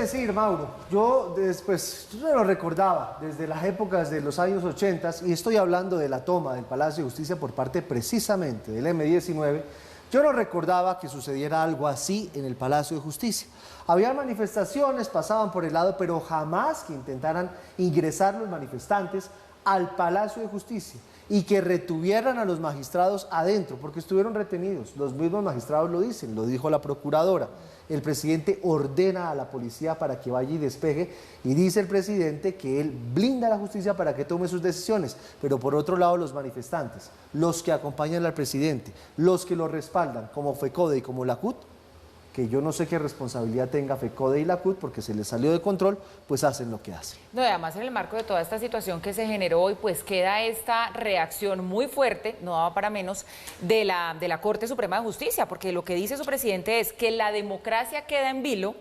decir, Mauro, yo no lo recordaba desde las épocas de los años 80, y estoy hablando de la toma del Palacio de Justicia por parte precisamente del M-19. Yo no recordaba que sucediera algo así en el Palacio de Justicia. Había manifestaciones, pasaban por el lado, pero jamás que intentaran ingresar los manifestantes al Palacio de Justicia y que retuvieran a los magistrados adentro, porque estuvieron retenidos. Los mismos magistrados lo dicen, lo dijo la procuradora. El presidente ordena a la policía para que vaya y despeje, y dice el presidente que él blinda a la justicia para que tome sus decisiones. Pero por otro lado, los manifestantes, los que acompañan al presidente, los que lo respaldan, como FECODE y como la CUT, que yo no sé qué responsabilidad tenga FECODE y la CUT porque se les salió de control, pues hacen lo que hacen. No, y además en el marco de toda esta situación que se generó hoy, pues queda esta reacción muy fuerte, no daba para menos, de la Corte Suprema de Justicia, porque lo que dice su presidente es que la democracia queda en vilo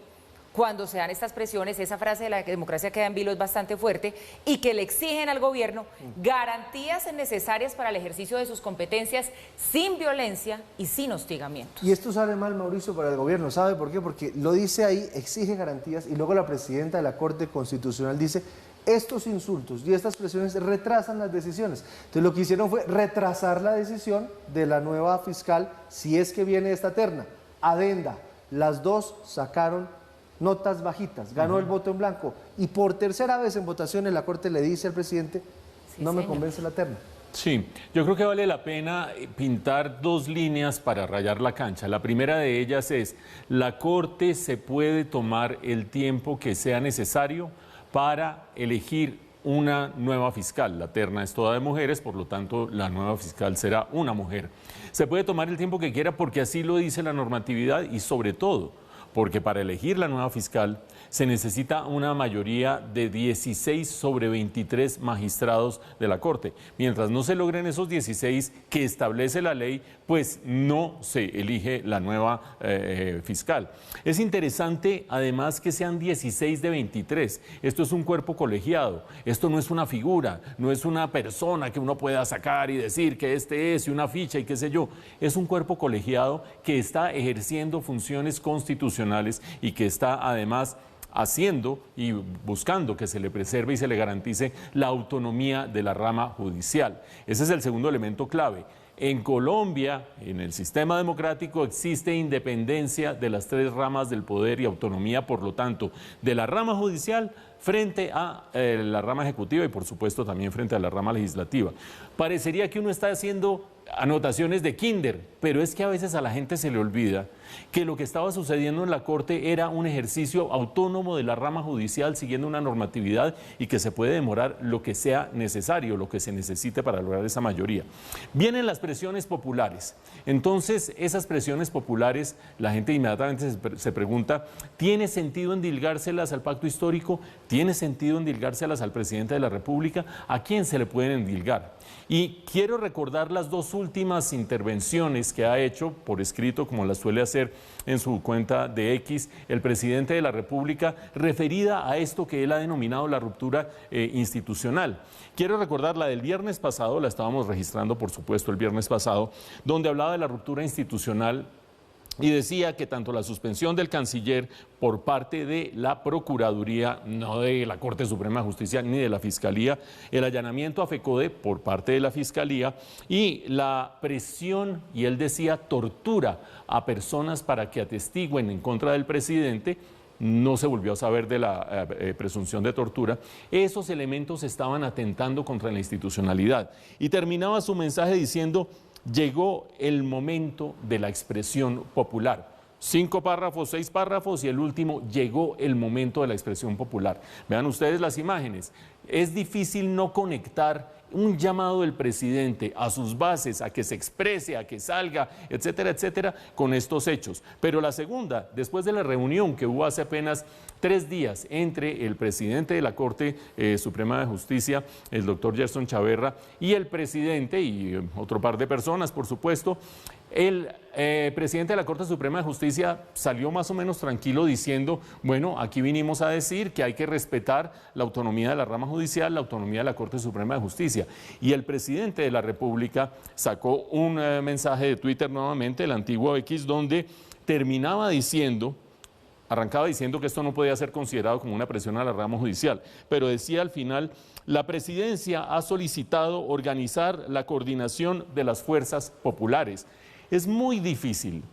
cuando se dan estas presiones. Esa frase de la democracia queda en vilo es bastante fuerte, y que le exigen al gobierno garantías necesarias para el ejercicio de sus competencias sin violencia y sin hostigamiento. Y esto sale mal, Mauricio, para el gobierno. ¿Sabe por qué? Porque lo dice ahí, exige garantías, y luego la presidenta de la Corte Constitucional dice: estos insultos y estas presiones retrasan las decisiones. Entonces lo que hicieron fue retrasar la decisión de la nueva fiscal, si es que viene esta terna. Adenda, las dos sacaron notas bajitas, ganó el voto en blanco, y por tercera vez en votaciones la Corte le dice al presidente: no me convence la terna. Sí, yo creo que vale la pena pintar dos líneas para rayar la cancha. La primera de ellas es: la Corte se puede tomar el tiempo que sea necesario para elegir una nueva fiscal. La terna es toda de mujeres, por lo tanto la nueva fiscal será una mujer. Se puede tomar el tiempo que quiera porque así lo dice la normatividad, y sobre todo porque para elegir la nueva fiscal se necesita una mayoría de 16 sobre 23 magistrados de la Corte. Mientras no se logren esos 16 que establece la ley, pues no se elige la nueva fiscal. Es interesante además que sean 16 de 23. Esto es un cuerpo colegiado, esto no es una figura, no es una persona que uno pueda sacar y decir que este es, y una ficha y qué sé yo. Es un cuerpo colegiado que está ejerciendo funciones constitucionales y que está además haciendo y buscando que se le preserve y se le garantice la autonomía de la rama judicial. Ese es el segundo elemento clave. En Colombia, en el sistema democrático, existe independencia de las tres ramas del poder y autonomía, por lo tanto, de la rama judicial frente a la rama ejecutiva y, por supuesto, también frente a la rama legislativa. Parecería que uno está haciendo anotaciones de kinder, pero es que a veces a la gente se le olvida que lo que estaba sucediendo en la Corte era un ejercicio autónomo de la rama judicial siguiendo una normatividad, y que se puede demorar lo que sea necesario, lo que se necesite para lograr esa mayoría. Vienen las presiones populares. Entonces, esas presiones populares, la gente inmediatamente se pregunta: ¿tiene sentido endilgárselas al pacto histórico? ¿Tiene sentido endilgárselas al presidente de la República? ¿A quién se le pueden endilgar? Y quiero recordar las dos últimas intervenciones que ha hecho por escrito, como las suele hacer en su cuenta de X, el presidente de la República, referida a esto que él ha denominado la ruptura institucional. Quiero recordar la del viernes pasado, la estábamos registrando por supuesto el viernes pasado, donde hablaba de la ruptura institucional y decía que tanto la suspensión del canciller por parte de la Procuraduría, no de la Corte Suprema de Justicia ni de la Fiscalía, el allanamiento a FECODE por parte de la Fiscalía y la presión, y él decía tortura a personas para que atestiguen en contra del presidente. No se volvió a saber de la presunción de tortura. Esos elementos estaban atentando contra la institucionalidad. Y terminaba su mensaje diciendo: llegó el momento de la expresión popular. 5 párrafos, 6 párrafos, y el último: llegó el momento de la expresión popular. Vean ustedes las imágenes. Es difícil no conectar un llamado del presidente a sus bases, a que se exprese, a que salga, etcétera, etcétera, con estos hechos. Pero la segunda, después de la reunión que hubo hace apenas 3 días entre el presidente de la Corte Suprema de Justicia, el doctor Gerson Chaverra, y el presidente y otro par de personas, por supuesto, el presidente de la Corte Suprema de Justicia salió más o menos tranquilo diciendo: bueno, aquí vinimos a decir que hay que respetar la autonomía de la rama judicial, la autonomía de la Corte Suprema de Justicia. Y el presidente de la República sacó un mensaje de Twitter nuevamente, el antiguo X, donde terminaba diciendo arrancaba diciendo que esto no podía ser considerado como una presión a la rama judicial, pero decía al final, la presidencia ha solicitado organizar la coordinación de las fuerzas populares. Es muy difícil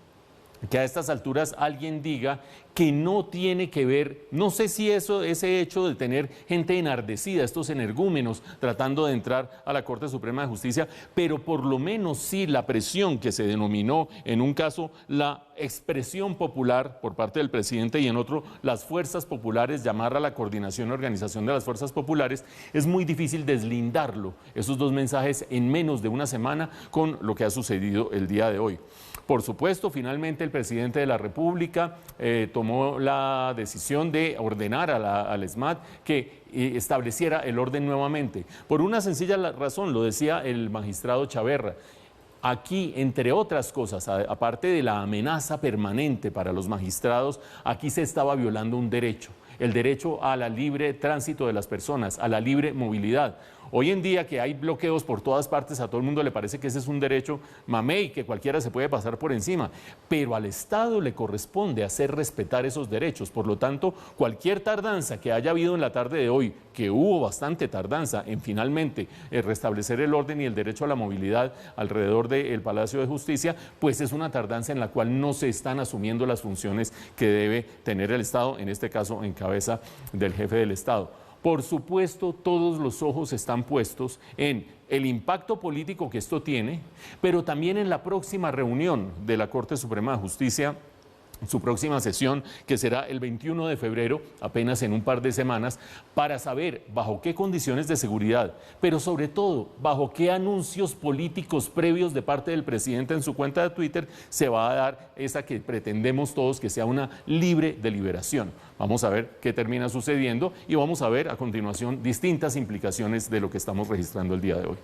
que a estas alturas alguien diga que no tiene que ver, no sé si ese hecho de tener gente enardecida, estos energúmenos tratando de entrar a la Corte Suprema de Justicia, pero por lo menos sí la presión que se denominó en un caso la expresión popular por parte del presidente y en otro las fuerzas populares, llamar a la coordinación y organización de las fuerzas populares, es muy difícil deslindarlo, esos dos mensajes en menos de una semana con lo que ha sucedido el día de hoy. Por supuesto, finalmente el presidente de la República tomó la decisión de ordenar al SMAT que estableciera el orden nuevamente. Por una sencilla razón, lo decía el magistrado Chaverra. Aquí, entre otras cosas, aparte de la amenaza permanente para los magistrados, aquí se estaba violando un derecho, el derecho a la libre tránsito de las personas, a la libre movilidad. Hoy en día que hay bloqueos por todas partes, a todo el mundo le parece que ese es un derecho mamey, que cualquiera se puede pasar por encima, pero al Estado le corresponde hacer respetar esos derechos. Por lo tanto, cualquier tardanza que haya habido en la tarde de hoy, que hubo bastante tardanza en finalmente restablecer el orden y el derecho a la movilidad alrededor del Palacio de Justicia, pues es una tardanza en la cual no se están asumiendo las funciones que debe tener el Estado, en este caso en cabeza del jefe del Estado. Por supuesto, todos los ojos están puestos en el impacto político que esto tiene, pero también en la próxima reunión de la Corte Suprema de Justicia, su próxima sesión, que será el 21 de febrero, apenas en un par de semanas, para saber bajo qué condiciones de seguridad, pero sobre todo bajo qué anuncios políticos previos de parte del presidente en su cuenta de Twitter se va a dar esa que pretendemos todos que sea una libre deliberación. Vamos a ver qué termina sucediendo y vamos a ver a continuación distintas implicaciones de lo que estamos registrando el día de hoy.